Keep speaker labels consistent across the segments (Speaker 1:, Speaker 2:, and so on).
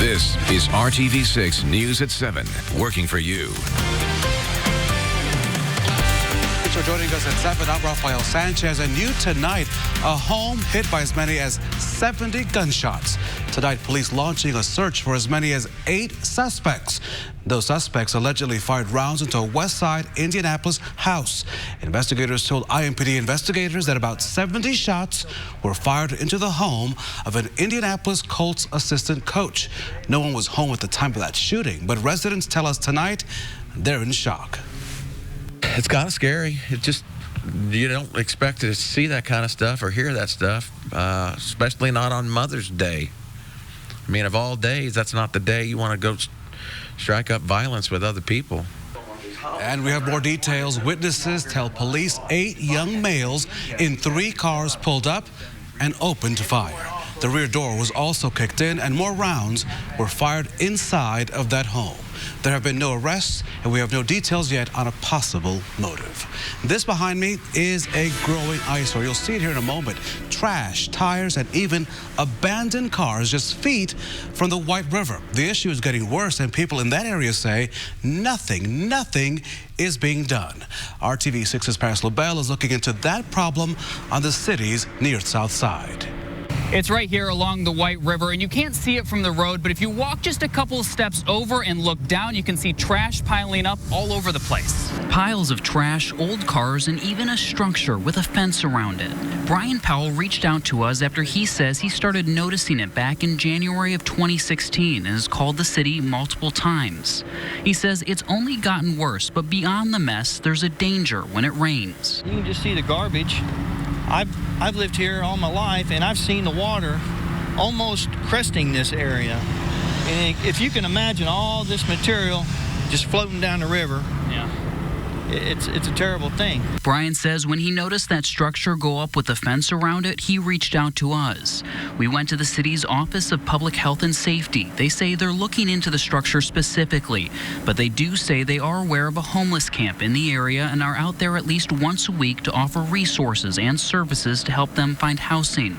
Speaker 1: This is RTV6 News at 7, working for you.
Speaker 2: Thanks for joining us at 7. I'm Rafael Sanchez, and new tonight, a home hit by as many as 70 gunshots. Tonight, police launching a search for as many as 8 suspects. Those suspects allegedly fired rounds into a West Side Indianapolis house. Investigators told IMPD investigators that about 70 shots were fired into the home of an Indianapolis Colts assistant coach. No one was home at the time of that shooting, but residents tell us tonight they're in shock.
Speaker 3: It's kind of scary. It just, you don't expect to see that kind of stuff or hear that stuff, especially not on Mother's Day. I mean, of all days, that's not the day you want to go strike up violence with other people.
Speaker 2: And we have more details. Witnesses tell police 8 young males in 3 cars pulled up and opened fire. The rear door was also kicked in, and more rounds were fired inside of that home. There have been no arrests, and we have no details yet on a possible motive. This behind me is a growing eyesore. You'll see it here in a moment. Trash, tires, and even abandoned cars just feet from the White River. The issue is getting worse, and people in that area say nothing is being done. RTV6's Paris LaBelle is looking into that problem on the city's near south side.
Speaker 4: It's right here along the White River, and you can't see it from the road, but if you walk just a couple of steps over and look down, you can see trash piling up all over the place. Piles of trash, old cars, and even a structure with a fence around it. Brian Powell reached out to us after he says he started noticing it back in January of 2016 and has called the city multiple times. He says it's only gotten worse, but beyond the mess, there's a danger when it rains.
Speaker 5: You can just see the garbage. I've lived here all my life, and I've seen the water almost cresting this area. And if you can imagine all this material just floating down the river, yeah, it's a terrible thing.
Speaker 4: Brian says when he noticed that structure go up with a fence around it, he reached out to us. We went to the city's Office of Public Health and Safety. They say they're looking into the structure specifically, but they do say they are aware of a homeless camp in the area and are out there at least once a week to offer resources and services to help them find housing.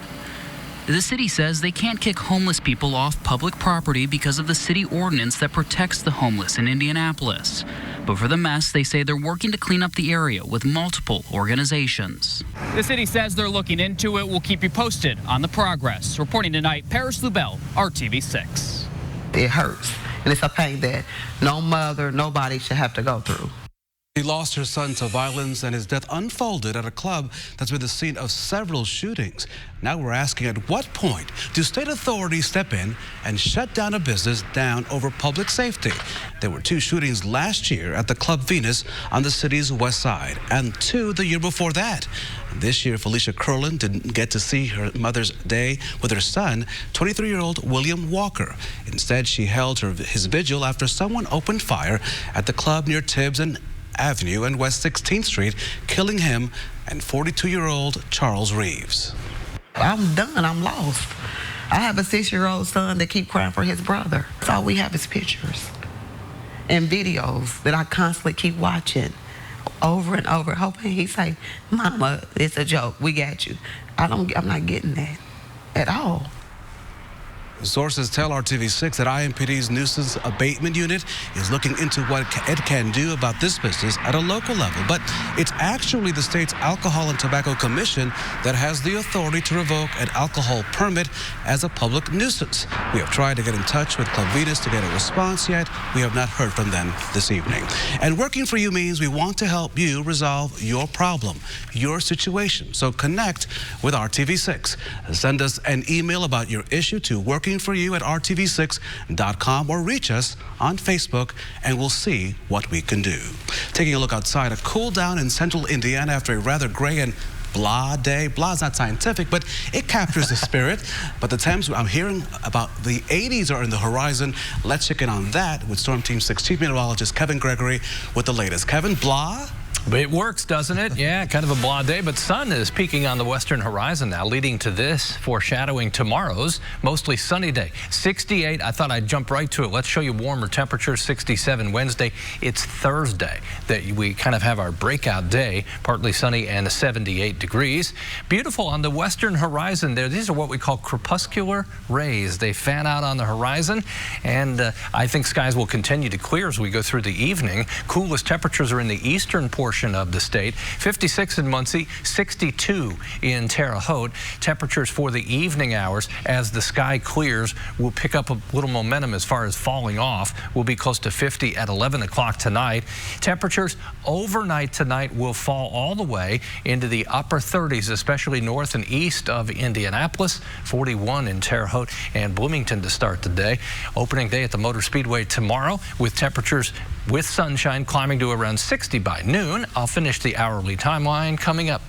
Speaker 4: The city says they can't kick homeless people off public property because of the city ordinance that protects the homeless in Indianapolis. But for the mess, they say they're working to clean up the area with multiple organizations. The city says they're looking into it. We'll keep you posted on the progress. Reporting tonight, Paris LaBelle, RTV6.
Speaker 6: It hurts, and it's a pain that no mother, nobody should have to go through.
Speaker 2: She lost her son to violence, and his death unfolded at a club that's been the scene of several shootings. Now we're asking, at what point do state authorities step in and shut down a business down over public safety? There were 2 shootings last year at the Club Venus on the city's west side, and 2 the year before that. This year, Felicia Curlin didn't get to see her Mother's Day with her son, 23-year-old William Walker. Instead, she held his vigil after someone opened fire at the club near Tibbs and Avenue and West 16th Street, killing him and 42-year-old Charles Reeves.
Speaker 6: I'm done. I'm lost. I have a 6-year-old son that keep crying for his brother. That's all we have is pictures and videos that I constantly keep watching over and over, hoping he say, "Mama, it's a joke. We got you." I'm not getting that at all.
Speaker 2: Sources tell RTV6 that IMPD's nuisance abatement unit is looking into what it can do about this business at a local level. But it's actually the state's Alcohol and Tobacco Commission that has the authority to revoke an alcohol permit as a public nuisance. We have tried to get in touch with Club Venus to get a response, yet we have not heard from them this evening. And working for you means we want to help you resolve your problem, your situation. So connect with RTV6. Send us an email about your issue to workingforyou@rtv6.com or reach us on Facebook, and we'll see what we can do. Taking a look outside, a cool down in central Indiana after a rather gray and blah day. Blah is not scientific, but it captures the spirit. But the temps I'm hearing about the 80s are in the horizon. Let's check in on that with Storm Team 6 Chief Meteorologist Kevin Gregory with the latest. Kevin, blah?
Speaker 7: It works, doesn't it? Yeah, kind of a blah day, but sun is peeking on the western horizon now, leading to this, foreshadowing tomorrow's mostly sunny day. 68, I thought I'd jump right to it. Let's show you warmer temperatures. 67 Wednesday. It's Thursday that we kind of have our breakout day, partly sunny and 78 degrees. Beautiful on the western horizon there. These are what we call crepuscular rays. They fan out on the horizon, and I think skies will continue to clear as we go through the evening. Coolest temperatures are in the eastern portion of the state. 56 in Muncie, 62 in Terre Haute. Temperatures for the evening hours as the sky clears will pick up a little momentum as far as falling off. We'll be close to 50 at 11 o'clock tonight. Temperatures overnight tonight will fall all the way into the upper 30s, especially north and east of Indianapolis. 41 in Terre Haute and Bloomington to start the day. Opening day at the Motor Speedway tomorrow with temperatures with sunshine climbing to around 60 by noon. I'll finish the hourly timeline coming up.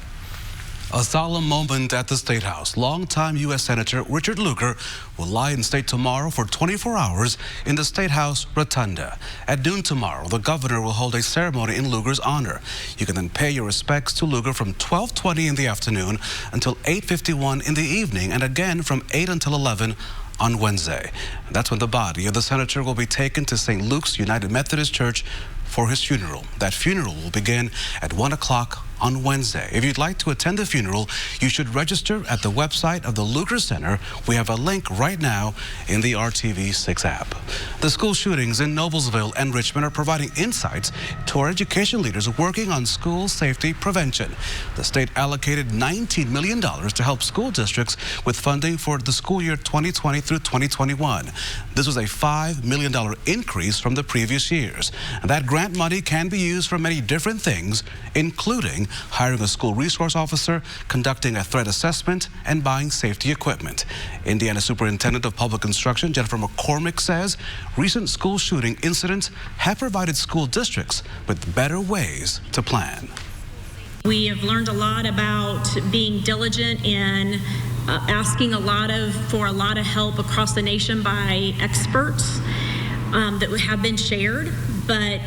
Speaker 2: A solemn moment at the State House. Longtime U.S. Senator Richard Lugar will lie in state tomorrow for 24 hours in the State House Rotunda. At noon tomorrow, the governor will hold a ceremony in Lugar's honor. You can then pay your respects to Lugar from 12:20 in the afternoon until 8:51 in the evening, and again from 8 until 11 on Wednesday. That's when the body of the senator will be taken to St. Luke's United Methodist Church for his funeral. That funeral will begin at 1 o'clock on Wednesday. If you'd like to attend the funeral, you should register at the website of the Lugar Center. We have a link right now in the RTV6 app. The school shootings in Noblesville and Richmond are providing insights to our education leaders working on school safety prevention. The state allocated $19 million to help school districts with funding for the school year 2020 through 2021. This was a $5 million increase from the previous years. And that grant money can be used for many different things, including hiring a school resource officer, conducting a threat assessment, and buying safety equipment. Indiana Superintendent of Public Instruction Jennifer McCormick says recent school shooting incidents have provided school districts with better ways to plan.
Speaker 8: We have learned a lot about being diligent in asking for a lot of help across the nation by experts that have been shared, but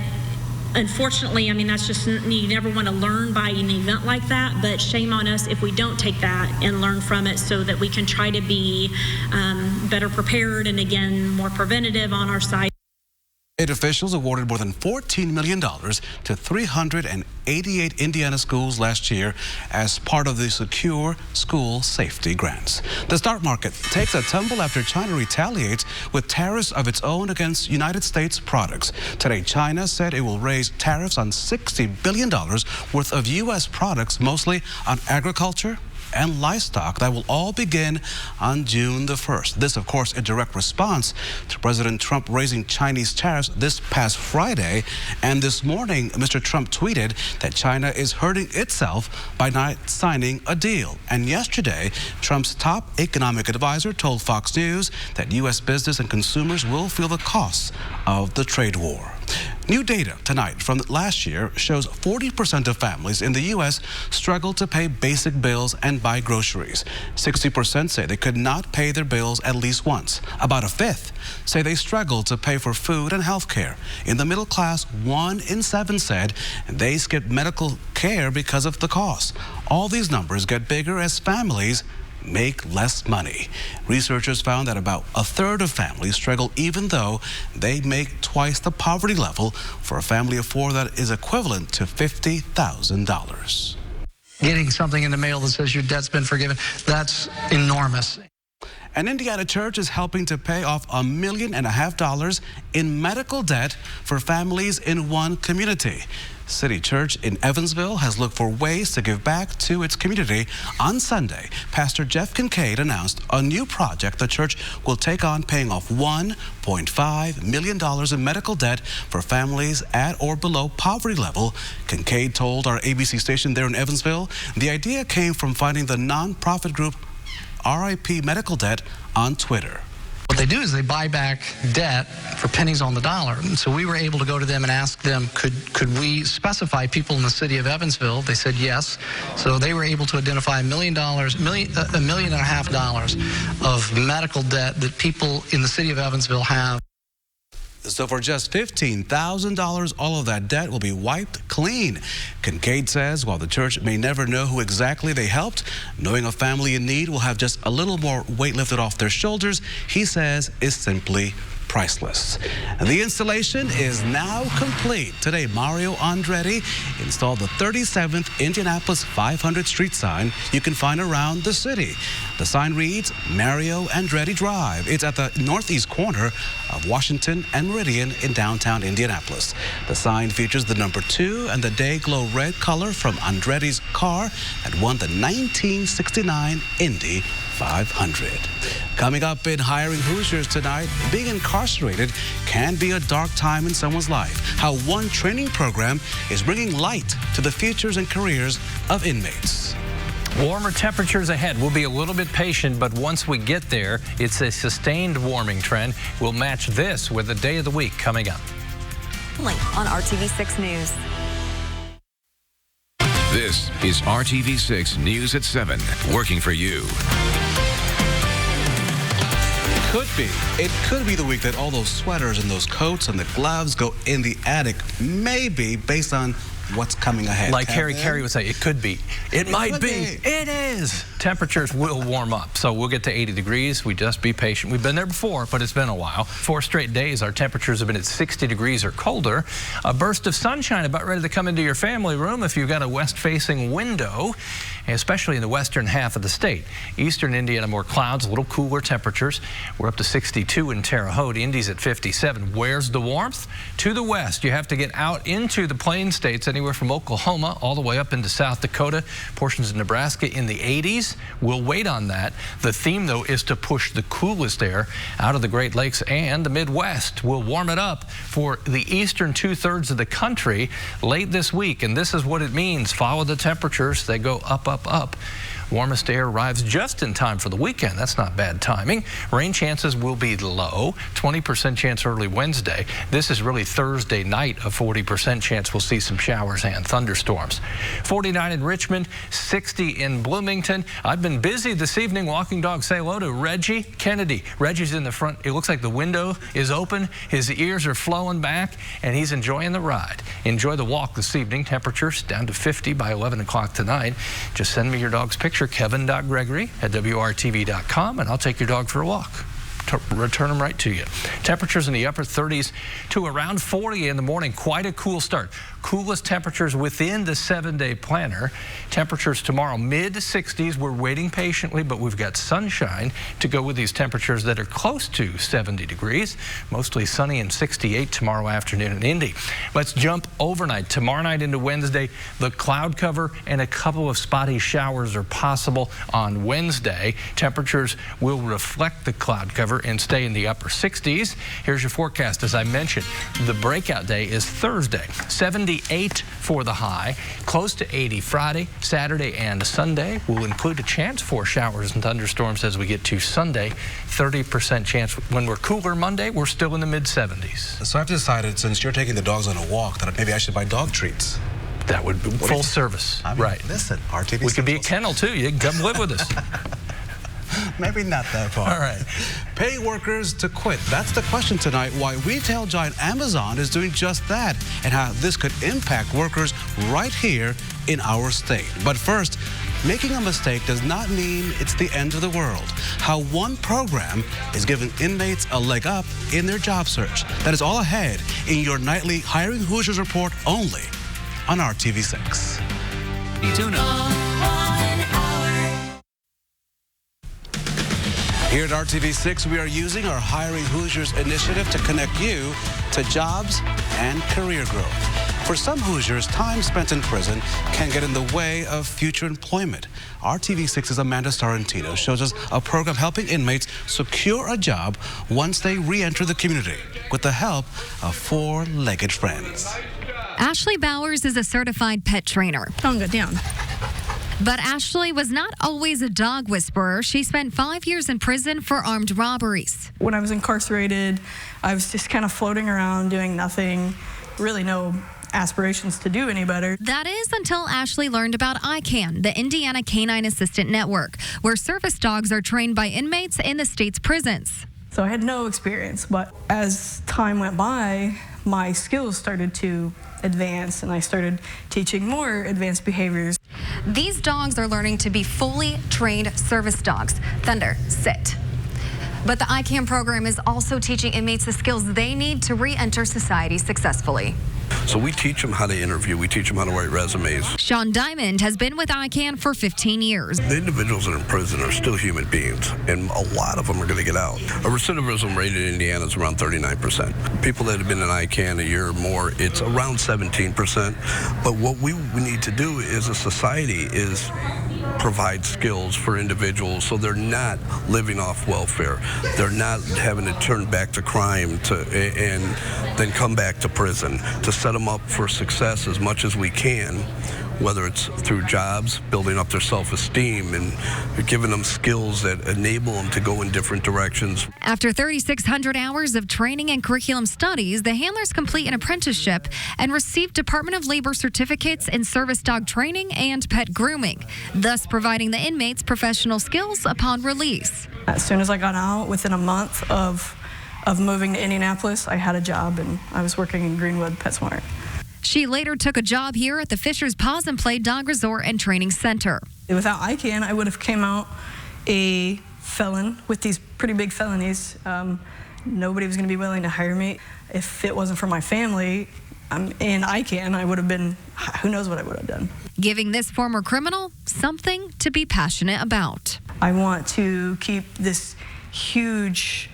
Speaker 8: unfortunately, I mean, that's just, you never want to learn by an event like that, but shame on us if we don't take that and learn from it so that we can try to be better prepared and, again, more preventative on our side.
Speaker 2: State officials awarded more than $14 million to 388 Indiana schools last year as part of the Secure School Safety Grants. The stock market takes a tumble after China retaliates with tariffs of its own against United States products. Today, China said it will raise tariffs on $60 billion worth of U.S. products, mostly on agriculture and livestock. That will all begin on June the 1st. This, of course, a direct response to President Trump raising Chinese tariffs this past Friday. And this morning, Mr. Trump tweeted that China is hurting itself by not signing a deal. And yesterday, Trump's top economic advisor told Fox News that U.S. business and consumers will feel the costs of the trade war. New data tonight from last year shows 40% of families in the U.S. struggle to pay basic bills and buy groceries. 60% say they could not pay their bills at least once. About a fifth say they struggle to pay for food and health care. In the middle class, 1 in 7 said they skip medical care because of the cost. All these numbers get bigger as families make less money. Researchers found that about a third of families struggle even though they make twice the poverty level. For a family of 4, that is equivalent to $50,000.
Speaker 9: Getting something in the mail that says your debt's been forgiven, that's enormous.
Speaker 2: An Indiana church is helping to pay off $1.5 million in medical debt for families in one community. City Church in Evansville has looked for ways to give back to its community. On Sunday, Pastor Jeff Kincaid announced a new project the church will take on, paying off $1.5 million in medical debt for families at or below poverty level. Kincaid told our ABC station there in Evansville the idea came from finding the nonprofit group RIP Medical Debt on Twitter.
Speaker 9: What they do is they buy back debt for pennies on the dollar. And so we were able to go to them and ask them, could we specify people in the city of Evansville? They said yes. So they were able to identify $1.5 million of medical debt that people in the city of Evansville have.
Speaker 2: So for just $15,000, all of that debt will be wiped clean. Kincaid says while the church may never know who exactly they helped, knowing a family in need will have just a little more weight lifted off their shoulders, he says is simply priceless. And the installation is now complete. Today, Mario Andretti installed the 37th Indianapolis 500 street sign you can find around the city. The sign reads Mario Andretti Drive. It's at the northeast corner of Washington and Meridian in downtown Indianapolis. The sign features the number 2 and the day glow red color from Andretti's car that won the 1969 Indy 500. Coming up in Hiring Hoosiers tonight, being incarcerated can be a dark time in someone's life. How one training program is bringing light to the futures and careers of inmates.
Speaker 7: Warmer temperatures ahead. We'll be a little bit patient, but once we get there, it's a sustained warming trend. We'll match this with the day of the week coming up.
Speaker 10: On RTV6 News.
Speaker 1: This is RTV6 News at 7, working for you.
Speaker 2: It could be the week that all those sweaters and those coats and the gloves go in the attic, maybe based on what's coming ahead.
Speaker 7: Like Harry Carey would say, it could be. It might be. It is. Temperatures will warm up, so we'll get to 80 degrees. We just be patient. We've been there before, but it's been a while. 4 straight days, our temperatures have been at 60 degrees or colder. A burst of sunshine about ready to come into your family room if you've got a west-facing window, especially in the western half of the state. Eastern Indiana, more clouds, a little cooler temperatures. We're up to 62 in Terre Haute. Indy's at 57. Where's the warmth? To the west. You have to get out into the plain states, anywhere from Oklahoma all the way up into South Dakota, portions of Nebraska in the 80s. We'll wait on that. The theme, though, is to push the coolest air out of the Great Lakes and the Midwest. We'll warm it up for the eastern 2/3 of the country late this week, and this is what it means. Follow the temperatures. They go up, up, up. Warmest air arrives just in time for the weekend. That's not bad timing. Rain chances will be low. 20% chance early Wednesday. This is really Thursday night, a 40% chance we'll see some showers and thunderstorms. 49 in Richmond, 60 in Bloomington. I've been busy this evening walking dogs. Say hello to Reggie Kennedy. Reggie's in the front. It looks like the window is open. His ears are flowing back, and he's enjoying the ride. Enjoy the walk this evening. Temperatures down to 50 by 11 o'clock tonight. Just send me your dog's picture. Kevin.Gregory at WRTV.com, and I'll take your dog for a walk. Return them right to you. Temperatures in the upper 30s to around 40 in the morning. Quite a cool start. Coolest temperatures within the 7-day planner. Temperatures tomorrow mid-60s. We're waiting patiently, but we've got sunshine to go with these temperatures that are close to 70 degrees. Mostly sunny and 68 tomorrow afternoon in Indy. Let's jump overnight. Tomorrow night into Wednesday, the cloud cover and a couple of spotty showers are possible on Wednesday. Temperatures will reflect the cloud cover and stay in the upper 60s. Here's your forecast. As I mentioned, the breakout day is Thursday. 78 for the high, close to 80 Friday, Saturday, and Sunday. We'll include a chance for showers and thunderstorms as we get to Sunday. 30% chance. When we're cooler Monday, we're still in the mid-70s.
Speaker 2: So I've decided, since you're taking the dogs on a walk, that maybe I should buy dog treats.
Speaker 7: That would be full service.
Speaker 2: I mean, right. Listen, RTV6.
Speaker 7: We could be a kennel, too. You can come live with us.
Speaker 2: Maybe not that far.
Speaker 7: All right.
Speaker 2: Pay workers to quit. That's the question tonight, why retail giant Amazon is doing just that and how this could impact workers right here in our state. But first, making a mistake does not mean it's the end of the world. How one program is giving inmates a leg up in their job search. That is all ahead in your nightly Hiring Hoosiers report only on RTV6. Tune in. Here at RTV6, we are using our Hiring Hoosiers initiative to connect you to jobs and career growth. For some Hoosiers, time spent in prison can get in the way of future employment. RTV6's Amanda Sorrentino shows us a program helping inmates secure a job once they re-enter the community with the help of four-legged friends.
Speaker 11: Ashley Bowers is a certified pet trainer.
Speaker 12: Don't go down.
Speaker 11: But Ashley was not always a dog whisperer. She spent 5 years in prison for armed robberies.
Speaker 12: When I was incarcerated, I was just kind of floating around doing nothing, really no aspirations to do any better.
Speaker 11: That is until Ashley learned about ICANN, the Indiana Canine Assistant Network, where service dogs are trained by inmates in the state's prisons.
Speaker 12: So I had no experience, but as time went by, my skills started to advance and I started teaching more advanced behaviors.
Speaker 11: These dogs are learning to be fully trained service dogs. Thunder, sit. But the ICANN program is also teaching inmates the skills they need to re-enter society successfully.
Speaker 13: So we teach them how to interview. We teach them how to write resumes.
Speaker 11: Sean Diamond has been with ICANN for 15 years.
Speaker 13: The individuals that are in prison are still human beings, and a lot of them are going to get out. A recidivism rate in Indiana is around 39%. People that have been in ICANN a year or more, it's around 17%. But what we need to do as a society is provide skills for individuals so they're not living off welfare. They're not having to turn back to crime and then come back to prison, to set them up for success as much as we can, whether it's through jobs, building up their self-esteem, and giving them skills that enable them to go in different directions.
Speaker 11: After 3,600 hours of training and curriculum studies, the handlers complete an apprenticeship and receive Department of Labor certificates in service dog training and pet grooming, thus providing the inmates professional skills upon release.
Speaker 12: As soon as I got out, within a month of moving to Indianapolis, I had a job and I was working in Greenwood PetSmart.
Speaker 11: She later took a job here at the Fisher's Paws and Play Dog Resort and Training Center.
Speaker 12: Without ICANN, I would have came out a felon with these pretty big felonies. Nobody was going to be willing to hire me. If it wasn't for my family in ICANN, I would have been, who knows what I would have done.
Speaker 11: Giving this former criminal something to be passionate about.
Speaker 12: I want to keep this huge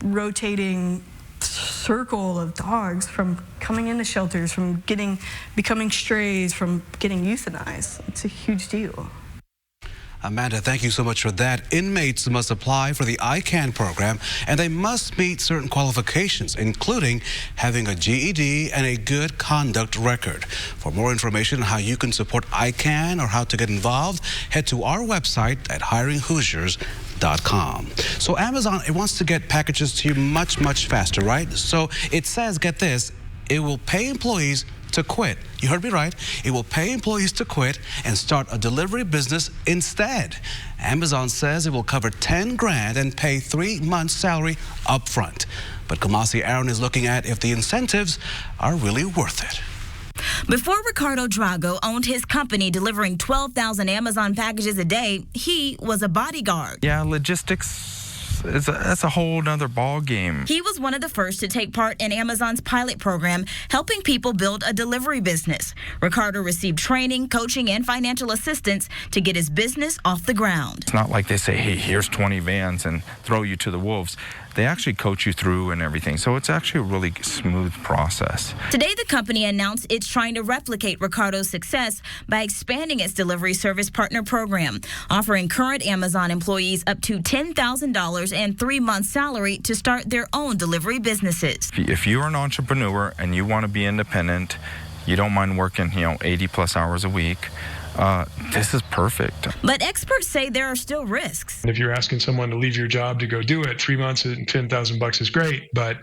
Speaker 12: rotating circle of dogs from coming into shelters, from becoming strays, from getting euthanized. It's a huge deal.
Speaker 2: Amanda, thank you so much for that. Inmates must apply for the ICANN program, and they must meet certain qualifications, including having a GED and a good conduct record. For more information on how you can support ICANN or how to get involved, head to our website at hiringhoosiers.com. So Amazon, it wants to get packages to you much, much faster, right? So it says, get this, it will pay employees to quit. You heard me right. It will pay employees to quit and start a delivery business instead. Amazon says it will cover $10 grand and pay 3 months' salary up front. But Kamasi Aaron is looking at if the incentives are really worth it.
Speaker 14: Before Ricardo Drago owned his company delivering 12,000 Amazon packages a day, he was a bodyguard.
Speaker 15: Yeah, logistics. That's a whole nother ball game.
Speaker 14: He was one of the first to take part in Amazon's pilot program, helping people build a delivery business. Ricardo received training, coaching, and financial assistance to get his business off the ground.
Speaker 15: It's not like they say, hey, here's 20 vans and throw you to the wolves. They actually coach you through and everything. So it's actually a really smooth process.
Speaker 14: Today, the company announced it's trying to replicate Ricardo's success by expanding its delivery service partner program, offering current Amazon employees up to $10,000 and 3 months' salary to start their own delivery businesses.
Speaker 15: If you're an entrepreneur and you want to be independent, you don't mind working, 80 plus hours a week, this is perfect.
Speaker 14: But experts say there are still risks.
Speaker 16: If you're asking someone to leave your job to go do it, 3 months and $10,000 is great, but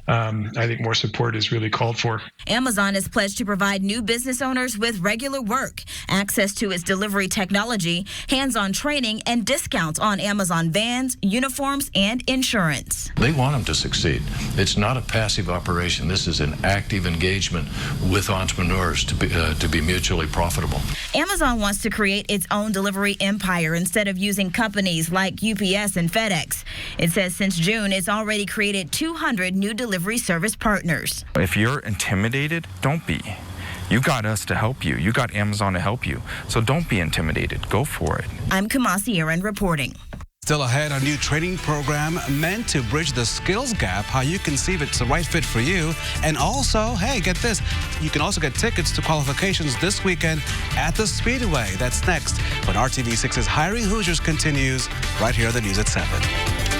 Speaker 16: I think more support is really called for.
Speaker 14: Amazon has pledged to provide new business owners with regular work, access to its delivery technology, hands-on training, and discounts on Amazon vans, uniforms, and insurance.
Speaker 17: They want them to succeed. It's not a passive operation. This is an active engagement with entrepreneurs to be mutually profitable.
Speaker 14: Amazon wants to create its own delivery empire instead of using companies like UPS and FedEx. It says since June, it's already created 200 new delivery service partners.
Speaker 15: If you're intimidated, don't be. You got us to help you. You got Amazon to help you. So don't be intimidated. Go for it.
Speaker 14: I'm Kamasi Aaron reporting.
Speaker 2: Still ahead, a new training program meant to bridge the skills gap, how you can see if it's the right fit for you. And also, hey, get this, you can also get tickets to qualifications this weekend at the Speedway. That's next when RTV6's Hiring Hoosiers continues right here on the News at 7.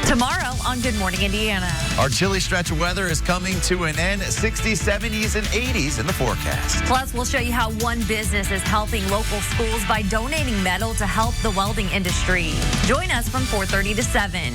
Speaker 10: Tomorrow on Good Morning Indiana.
Speaker 18: Our chilly stretch of weather is coming to an end. 60s, 70s, and 80s in the forecast.
Speaker 10: Plus, we'll show you how one business is helping local schools by donating metal to help the welding industry. Join us from 4:30 to 7.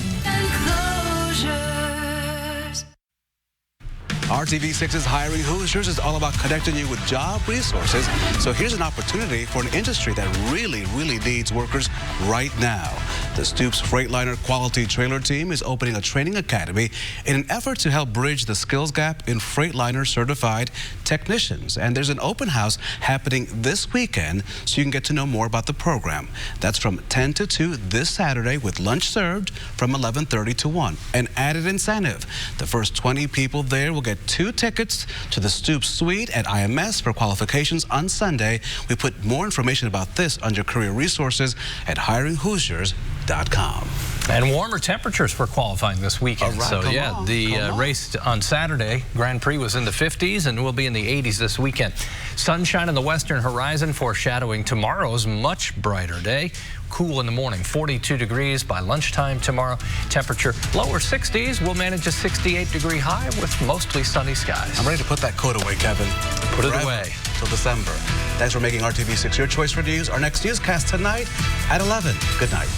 Speaker 2: RTV6's Hiring Hoosiers is all about connecting you with job resources. So here's an opportunity for an industry that really needs workers right now. The Stoops Freightliner Quality Trailer Team is opening a training academy in an effort to help bridge the skills gap in Freightliner certified technicians. And there's an open house happening this weekend, so you can get to know more about the program. That's from 10 to 2 this Saturday with lunch served from 11:30 to 1. An added incentive. The first 20 people there will get 2 tickets to the Stoops Suite at IMS for qualifications on Sunday. We put more information about this under career resources at hiringhoosiers.com.
Speaker 7: And warmer temperatures for qualifying this weekend.
Speaker 2: Right,
Speaker 7: so yeah, the race on Saturday, Grand Prix was in the 50s and will be in the 80s this weekend. Sunshine on the western horizon foreshadowing tomorrow's much brighter day. Cool in the morning, 42 degrees by lunchtime tomorrow. Temperature lower 60s. We'll manage a 68-degree high with mostly sunny skies.
Speaker 2: I'm ready to put that coat away, Kevin.
Speaker 7: Put it away.
Speaker 2: Till December. Thanks for making RTV6 your choice for news. Our next newscast tonight at 11. Good night.